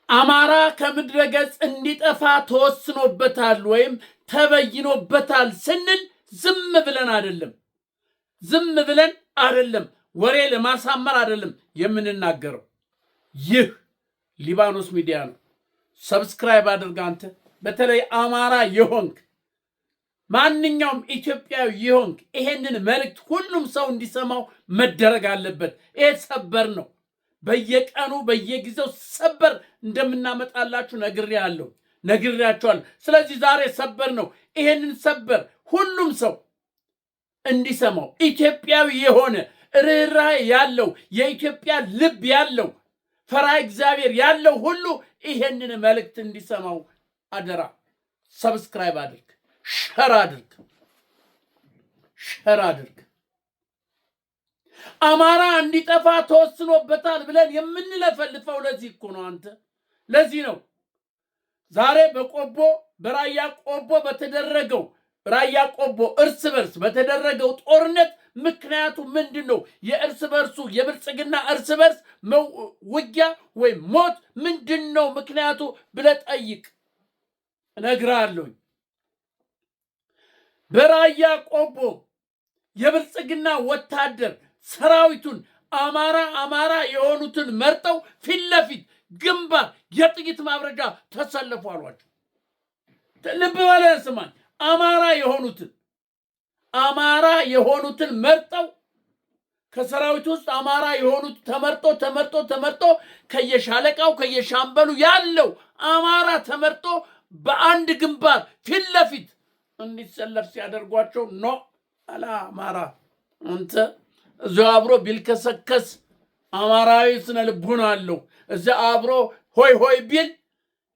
አማራ ከምድረ ገጽ እንዲጠፋ ተወስኖበታል ወይም ተበይኖበታል ስንል ዝም ብለን አይደለም፣ ወሬ ለማሳመር አይደለም የምንናገረው። ይህ ሊባኖስ ሚዲያ ነው። ሰብስክራይብ አድርግ። አንተ በተለይ አማራ የሆንክ ማንኛውም ኢትዮጵያዊ የሆንክ ይሄንን መልእክት ሁሉም ሰው እንዲሰማው መደረግ አለበት። ይሄ ሰበር ነው። በየቀኑ በየጊዜው ሰበር እንደምናመጣላችሁ ነግሬያችኋለሁ። ስለዚህ ዛሬ ሰበር ነው። ይሄንን ሰበር ሁሉም ሰው እንዲሰማው ኢትዮጵያዊ የሆነ ርኅራኄ ያለው የኢትዮጵያ ልብ ያለው ፈሪሃ እግዚአብሔር ያለው ሁሉ ይሄንን መልእክት እንዲሰማው አደራ። ሰብስክራይብ አድርግ፣ ሸር አድርግ። አማራ እንዲጠፋ ተወስኖበታል ብለን የምንለፈልፈው ለዚህ እኮ ነው። አንተ ለዚህ ነው ዛሬ በራያ ቆቦ በተደረገው ራያ ቆቦ እርስ በርስ በተደረገው ጦርነት ምክንያቱ ምንድን ነው? የእርስ በርሱ የብልጽግና እርስ በርስ ውጊያ ወይም ሞት ምንድን ነው ምክንያቱ ብለህ ጠይቅ፣ እነግርሃለሁ። በራያ ቆቦ የብልጽግና ወታደር ሰራዊቱን አማራ የሆኑትን መርጠው ፊት ለፊት ግንባር የጥይት ማብረጃ ተሰለፉ አሏቸው። ልብ በለህ ስማኝ። አማራ የሆኑትን መርጠው ከሰራዊት ውስጥ አማራ የሆኑት ተመርጦ ከየሻለቃው ከየሻምበሉ ያለው አማራ ተመርጦ በአንድ ግንባር ፊት ለፊት እንዲሰለፍ ሲያደርጓቸው ኖ አላ አማራ አንተ እዚያ አብሮ ቢልከሰከስ አማራዊ ስነ ልቡና አለው። እዚያ አብሮ ሆይ ቢል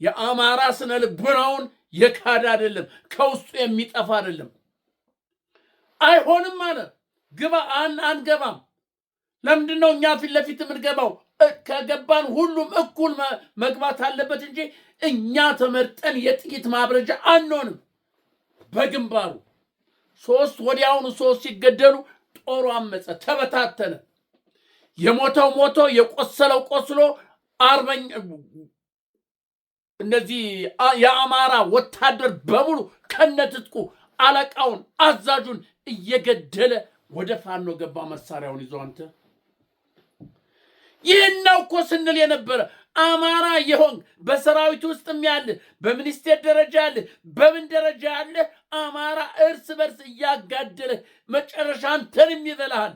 የአማራ ስነ ልቡናውን የካድ አይደለም፣ ከውስጡ የሚጠፋ አይደለም። አይሆንም ማለት ግባ አንገባም። ለምንድን ነው እኛ ፊት ለፊት የምንገባው? ከገባን ሁሉም እኩል መግባት አለበት እንጂ እኛ ተመርጠን የጥይት ማብረጃ አንሆንም። በግንባሩ ወዲያውኑ ሶስት ሲገደሉ ጦሩ አመፀ፣ ተበታተነ። የሞተው ሞቶ የቆሰለው ቆስሎ እነዚህ የአማራ ወታደር በሙሉ ከነትጥቁ አለቃውን አዛዡን እየገደለ ወደ ፋኖ ገባ መሳሪያውን ይዞ። አንተ ይህን ነው እኮ ስንል የነበረ። አማራ የሆንክ በሰራዊት ውስጥም ያለ በሚኒስቴር ደረጃ ያለ በምን ደረጃ ያለ አማራ እርስ በርስ እያጋደለ መጨረሻ አንተንም ይበላሃል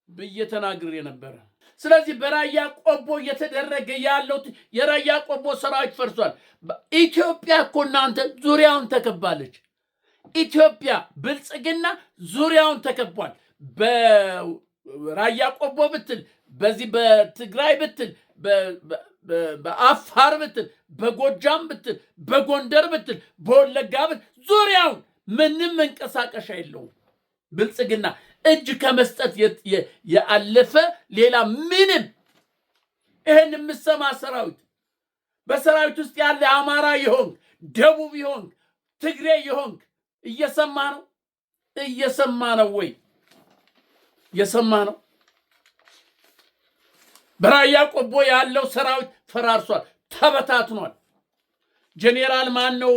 ብዬ ተናግሬ የነበረ። ስለዚህ በራያ ቆቦ እየተደረገ ያለው የራያ ቆቦ ሰራዊት ፈርሷል። ኢትዮጵያ እኮ እናንተ ዙሪያውን ተከባለች። ኢትዮጵያ ብልጽግና ዙሪያውን ተከቧል። በራያ ቆቦ ብትል፣ በዚህ በትግራይ ብትል፣ በአፋር ብትል፣ በጎጃም ብትል፣ በጎንደር ብትል፣ በወለጋ ብትል ዙሪያውን ምንም መንቀሳቀሻ የለውም። ብልጽግና እጅ ከመስጠት ያለፈ ሌላ ምንም። ይህን የምሰማ ሰራዊት በሰራዊት ውስጥ ያለ አማራ ይሆንክ ደቡብ ይሆንክ ትግሬ ይሆንክ እየሰማ ነው ወይ? እየሰማ ነው። በራያ ቆቦ ያለው ሰራዊት ፈራርሷል፣ ተበታትኗል። ጄኔራል ማን ነው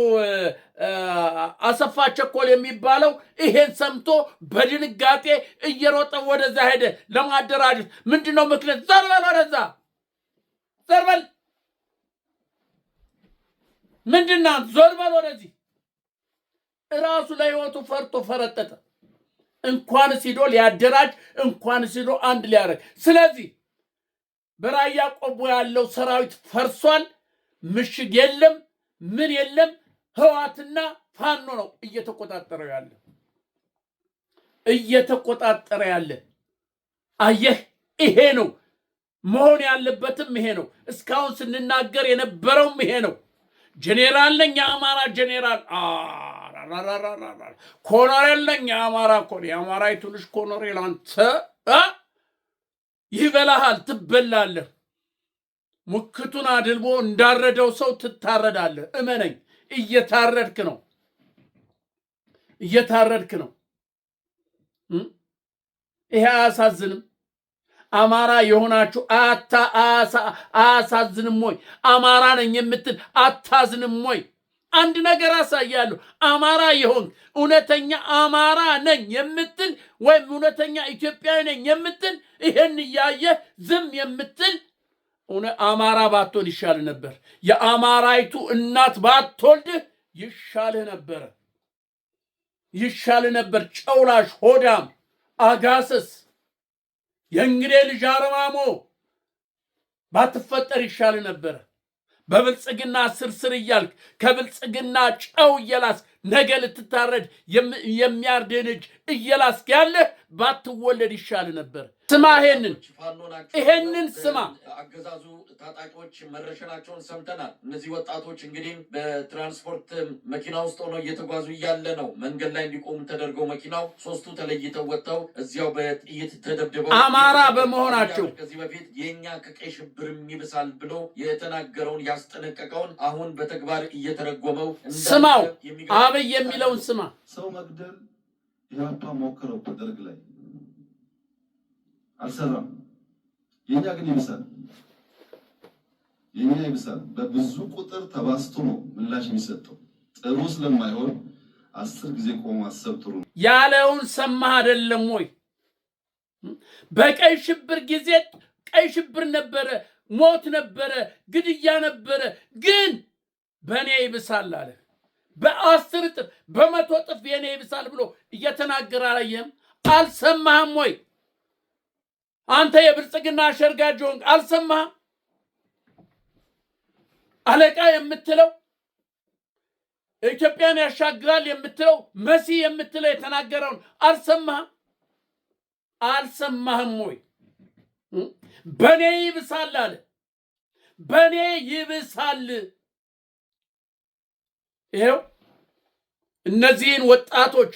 አሰፋ ቸኮል የሚባለው ይሄን ሰምቶ በድንጋጤ እየሮጠ ወደዛ ሄደ ለማደራጀት። ምንድነው ምክንያት? ዘርበል ወደዛ ዘርበል ምንድነው? ዘርበል ወደዚህ። ራሱ ለህይወቱ ፈርቶ ፈረጠጠ። እንኳን ሲዶ ሊያደራጅ እንኳን ሲዶ አንድ ሊያረግ። ስለዚህ በራያ ቆቦ ያለው ሰራዊት ፈርሷል። ምሽግ የለም፣ ምን የለም። ህዋትና ፋኖ ነው እየተቆጣጠረ ያለ። አየህ፣ ይሄ ነው መሆን ያለበትም ይሄ ነው። እስካሁን ስንናገር የነበረውም ይሄ ነው። ጄኔራል ነኝ የአማራ ጄኔራል፣ ኮሎኔል ነኝ የአማራ የአማራ ይቱልሽ ኮሎኔል። አንተ ይበላሃል፣ ትበላለህ። ሙክቱን አድልቦ እንዳረደው ሰው ትታረዳለህ። እመነኝ፣ እየታረድክ ነው። ይሄ አያሳዝንም? አማራ የሆናችሁ አያሳዝንም ወይ? አማራ ነኝ የምትል አታዝንም ወይ? አንድ ነገር አሳያለሁ። አማራ የሆን እውነተኛ አማራ ነኝ የምትል ወይም እውነተኛ ኢትዮጵያዊ ነኝ የምትል ይሄን እያየ ዝም የምትል አማራ ባትሆን ይሻል ነበር። የአማራይቱ እናት ባትወልድህ ይሻልህ ነበር። ጨውላሽ፣ ሆዳም፣ አጋሰስ የእንግዴ ልጅ አረማሞ ባትፈጠር ይሻል ነበር። በብልጽግና ስርስር እያልክ ከብልጽግና ጨው እየላስ ነገ ልትታረድ የሚያርድህን እጅ እየላስክ ያለህ ባትወለድ ይሻል ነበር። ስማ፣ ይሄንን ስማ። አገዛዙ ታጣቂዎች መረሸናቸውን ሰምተናል። እነዚህ ወጣቶች እንግዲህ በትራንስፖርት መኪና ውስጥ ሆነው እየተጓዙ እያለ ነው መንገድ ላይ እንዲቆሙ ተደርገው መኪናው ሶስቱ ተለይተው ወጥተው እዚያው በጥይት ተደብድበው አማራ በመሆናቸው ከዚህ በፊት የኛ ከቀይ ሽብርም ይብሳል ብሎ የተናገረውን ያስጠነቀቀውን አሁን በተግባር እየተረጎመው ስማው። አብይ የሚለውን ስማ። ሰው መግደል ኢህአፓ ሞክረው በደርግ ላይ አልሰራም። የኛ ግን ይብሳል። በብዙ ቁጥር ተባስቶ ነው ምላሽ የሚሰጠው። ጥሩ ስለማይሆን 10 ጊዜ ቆሞ ማሰብ ጥሩ ነው ያለውን ሰማህ አይደለም ወይ? በቀይ ሽብር ጊዜ ቀይ ሽብር ነበረ፣ ሞት ነበረ፣ ግድያ ነበረ። ግን በእኔ ይብሳል አለ። በ10 እጥፍ በ100 እጥፍ የኔ ይብሳል ብሎ እየተናገረ አላየህም? አልሰማህም ወይ? አንተ የብልጽግና አሸርጋጅ ሆንክ፣ አልሰማህም? አለቃ የምትለው ኢትዮጵያን ያሻግራል የምትለው መሲ የምትለው የተናገረውን አልሰማህም ወይ? በኔ ይብሳል አለ። በኔ ይብሳል። ይሄው እነዚህን ወጣቶች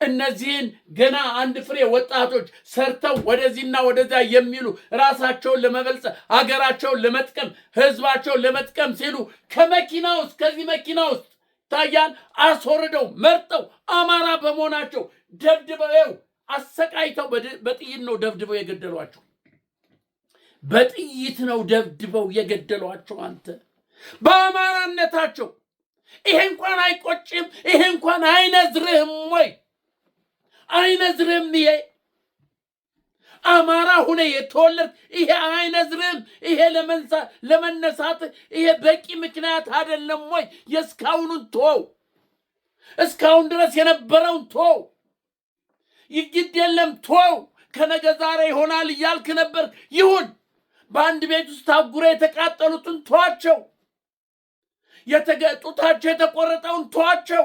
እነዚህን ገና አንድ ፍሬ ወጣቶች ሰርተው ወደዚህና ወደዚያ የሚሉ ራሳቸውን ለመበልጸግ አገራቸውን ለመጥቀም ህዝባቸውን ለመጥቀም ሲሉ ከመኪና ውስጥ ከዚህ መኪና ውስጥ ታያል አስወርደው መርጠው አማራ በመሆናቸው ደብድበው አሰቃይተው በጥይት ነው ደብድበው የገደሏቸው። በጥይት ነው ደብድበው የገደሏቸው። አንተ በአማራነታቸው ይሄ እንኳን አይቆጭም? ይሄ እንኳን አይነዝርህም ወይ? አይነዝርህም? ይሄ አማራ ሁነ የተወለድ ይሄ አይነዝርህም? ይሄ ለመነሳት ይሄ በቂ ምክንያት አይደለም ወይ? የእስካሁኑን ተወው፣ እስካሁን ድረስ የነበረውን ተወው። ይግድ የለም ተወው። ከነገ ዛሬ ይሆናል እያልክ ነበር። ይሁን። በአንድ ቤት ውስጥ ታጉረ የተቃጠሉትን ተዋቸው። ጡታቸው የተቆረጠውን ተዋቸው።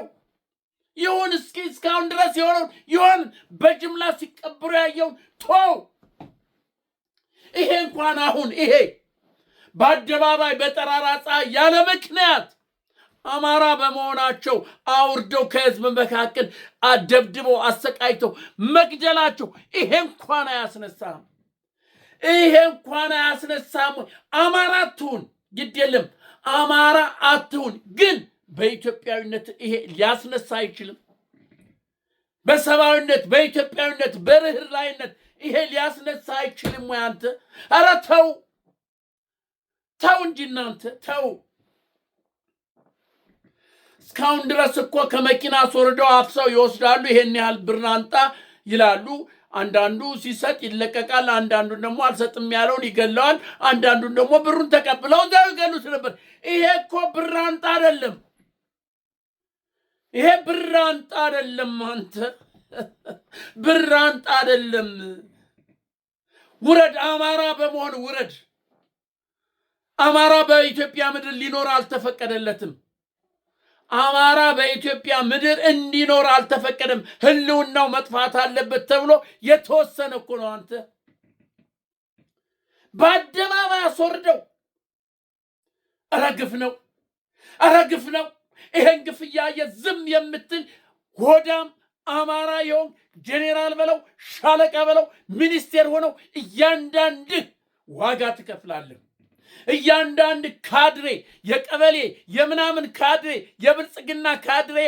ይሁን። እስካሁን ድረስ የሆነውን ይሁን። በጅምላ ሲቀብሩ ያየውን ተው። ይሄ እንኳን አሁን ይሄ በአደባባይ በጠራራ ፀሐይ ያለ ምክንያት አማራ በመሆናቸው አውርደው ከህዝብ መካከል አደብድበው አሰቃይተው መግደላቸው ይሄ እንኳን አያስነሳም። ይሄ እንኳን አያስነሳም። አማራ አትሁን፣ ግድ የለም አማራ አትሁን። ግን በኢትዮጵያዊነት ይሄ ሊያስነሳ አይችልም። በሰብአዊነት፣ በኢትዮጵያዊነት፣ በርህራሄነት ይሄ ሊያስነሳ አይችልም ወይ? አንተ ኧረ ተው እንጂ እናንተ ተው። እስካሁን ድረስ እኮ ከመኪና አስወርደው አፍሰው ይወስዳሉ። ይሄን ያህል ብር አንጣ ይላሉ። አንዳንዱ ሲሰጥ ይለቀቃል፣ አንዳንዱን ደግሞ አልሰጥም ያለውን ይገለዋል፣ አንዳንዱን ደግሞ ብሩን ተቀብለው እዛው ይገሉት ነበር። ይሄ እኮ ብር አንጣ አይደለም። ይሄ ብር አንጣ አይደለም። አንተ ብር አንጣ አይደለም። ውረድ። አማራ በመሆን ውረድ። አማራ በኢትዮጵያ ምድር ሊኖር አልተፈቀደለትም። አማራ በኢትዮጵያ ምድር እንዲኖር አልተፈቀደም። ህልውናው መጥፋት አለበት ተብሎ የተወሰነ እኮ ነው። አንተ በአደባባይ አስወርደው። ኧረ ግፍ ነው፣ ኧረ ግፍ ነው። ይሄን ግፍ እያየ ዝም የምትል ሆዳም አማራ የሆን ጄኔራል በለው ሻለቃ በለው ሚኒስቴር ሆነው እያንዳንድህ ዋጋ ትከፍላለህ። እያንዳንድ ካድሬ የቀበሌ የምናምን ካድሬ የብልጽግና ካድሬ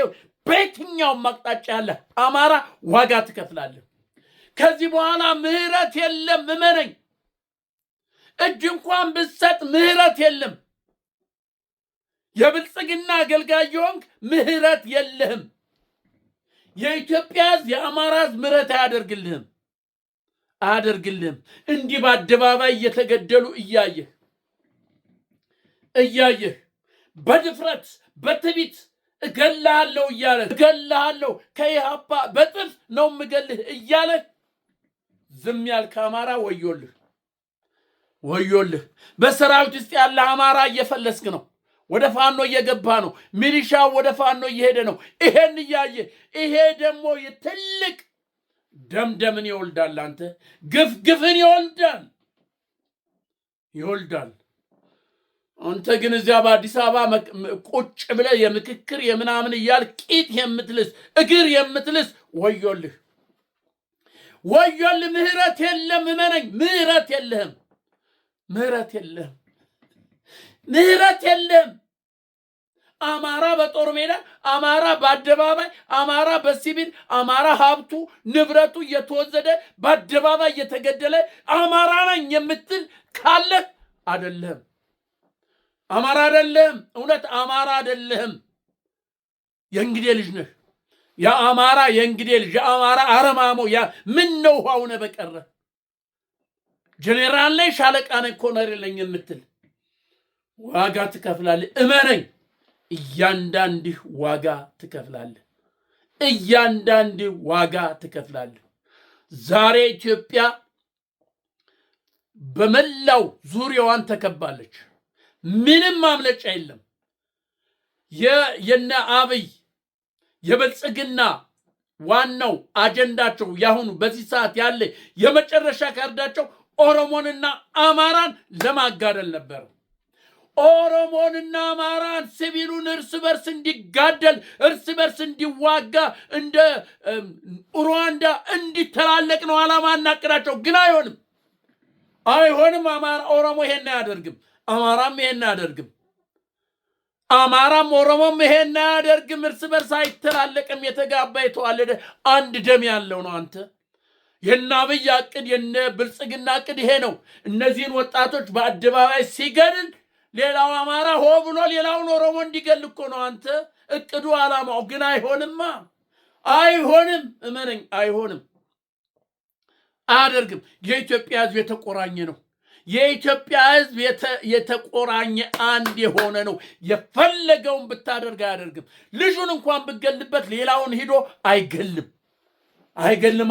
በየትኛውም አቅጣጫ ያለ አማራ ዋጋ ትከፍላለህ። ከዚህ በኋላ ምህረት የለም። እመነኝ፣ እጅ እንኳን ብትሰጥ ምህረት የለም። የብልጽግና አገልጋይ የሆንክ ምህረት የለህም። የኢትዮጵያ ሕዝብ የአማራ ሕዝብ ምህረት አያደርግልህም። እንዲህ በአደባባይ እየተገደሉ እያየህ በድፍረት በትቢት እገልሃለሁ እያለ እገልሃለሁ ከኢህአፓ በጥፍ ነው ምገልህ እያለ ዝም ያልክ አማራ ወዮልህ። በሰራዊት ውስጥ ያለ አማራ እየፈለስክ ነው። ወደ ፋኖ እየገባ ነው። ሚሊሻው ወደ ፋኖ እየሄደ ነው። ይሄን እያየ ይሄ ደግሞ ትልቅ ደምን ይወልዳል። አንተ ግፍን ይወልዳል። አንተ ግን እዚያ በአዲስ አበባ ቁጭ ብለህ የምክክር የምናምን እያል ቂጥ የምትልስ እግር የምትልስ ወዮልህ። ምህረት የለም። እመነኝ፣ ምህረት የለም። አማራ በጦር ሜዳ፣ አማራ በአደባባይ፣ አማራ በሲቪል፣ አማራ ሀብቱ ንብረቱ እየተወሰደ በአደባባይ እየተገደለ አማራ ነኝ የምትል ካለ አይደለም። አማራ አይደለም። እውነት አማራ አይደለም። የእንግዴ ልጅ ነህ። የአማራ የእንግዴ ልጅ፣ የአማራ አረማሞ። ምን ነው ሆነ በቀረ ጄኔራል ነኝ ሻለቃ ነኝ ኮሎኔል ነኝ የምትል ዋጋ ትከፍላለህ። እመነኝ፣ እያንዳንድህ ዋጋ ትከፍላለህ። ዛሬ ኢትዮጵያ በመላው ዙሪያዋን ተከባለች። ምንም ማምለጫ የለም። የነ አብይ የብልጽግና ዋናው አጀንዳቸው ያሁኑ በዚህ ሰዓት ያለ የመጨረሻ ካርዳቸው ኦሮሞንና አማራን ለማጋደል ነበር። ኦሮሞንና አማራን ሲቪሉን እርስ በርስ እንዲጋደል፣ እርስ በርስ እንዲዋጋ፣ እንደ ሩዋንዳ እንዲተላለቅ ነው ዓላማና እቅዳቸው። ግን አይሆንም። ኦሮሞ ይሄን አያደርግም። አማራም ይሄን አያደርግም። አማራም ኦሮሞም ይሄን አያደርግም። እርስ በርስ አይተላለቅም። የተጋባ የተዋለደ አንድ ደም ያለው ነው። አንተ የነ አብይ ዕቅድ የነ ብልጽግና ዕቅድ ይሄ ነው። እነዚህን ወጣቶች በአደባባይ ሲገድል ሌላው አማራ ሆ ብሎ ሌላውን ኦሮሞ እንዲገል እኮ ነው አንተ ዕቅዱ ዓላማው። ግን አይሆንም። እመነኝ፣ አያደርግም። የኢትዮጵያ ሕዝብ የተቆራኘ ነው። የኢትዮጵያ ሕዝብ የተቆራኘ አንድ የሆነ ነው። የፈለገውን ብታደርግ አያደርግም። ልጁን እንኳን ብገልበት ሌላውን ሂዶ አይገልም።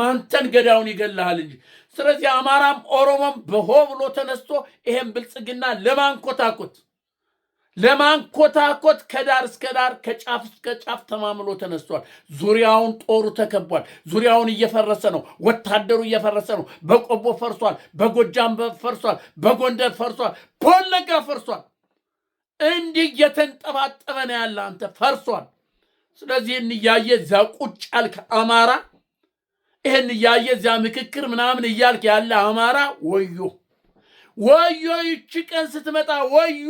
አንተን ገዳውን ይገልሃል እንጂ። ስለዚህ አማራም ኦሮሞም በሆ ብሎ ተነስቶ ይሄን ብልጽግና ለማንኮታኮት ከዳር እስከ ዳር ከጫፍ እስከ ጫፍ ተማምሎ ተነስቷል። ዙሪያውን ጦሩ ተከቧል። ዙሪያውን እየፈረሰ ነው። ወታደሩ እየፈረሰ ነው። በቆቦ ፈርሷል። በጎጃም ፈርሷል። በጎንደር ፈርሷል። በወለጋ ፈርሷል። እንዲህ እየተንጠባጠበ ነው ያለ። አንተ ፈርሷል። ስለዚህ እያየ እዚያ ቁጭ ያልክ አማራ፣ ይህን እያየ እዚያ ምክክር ምናምን እያልክ ያለ አማራ ወዮ፣ ይቺ ቀን ስትመጣ ወዮ።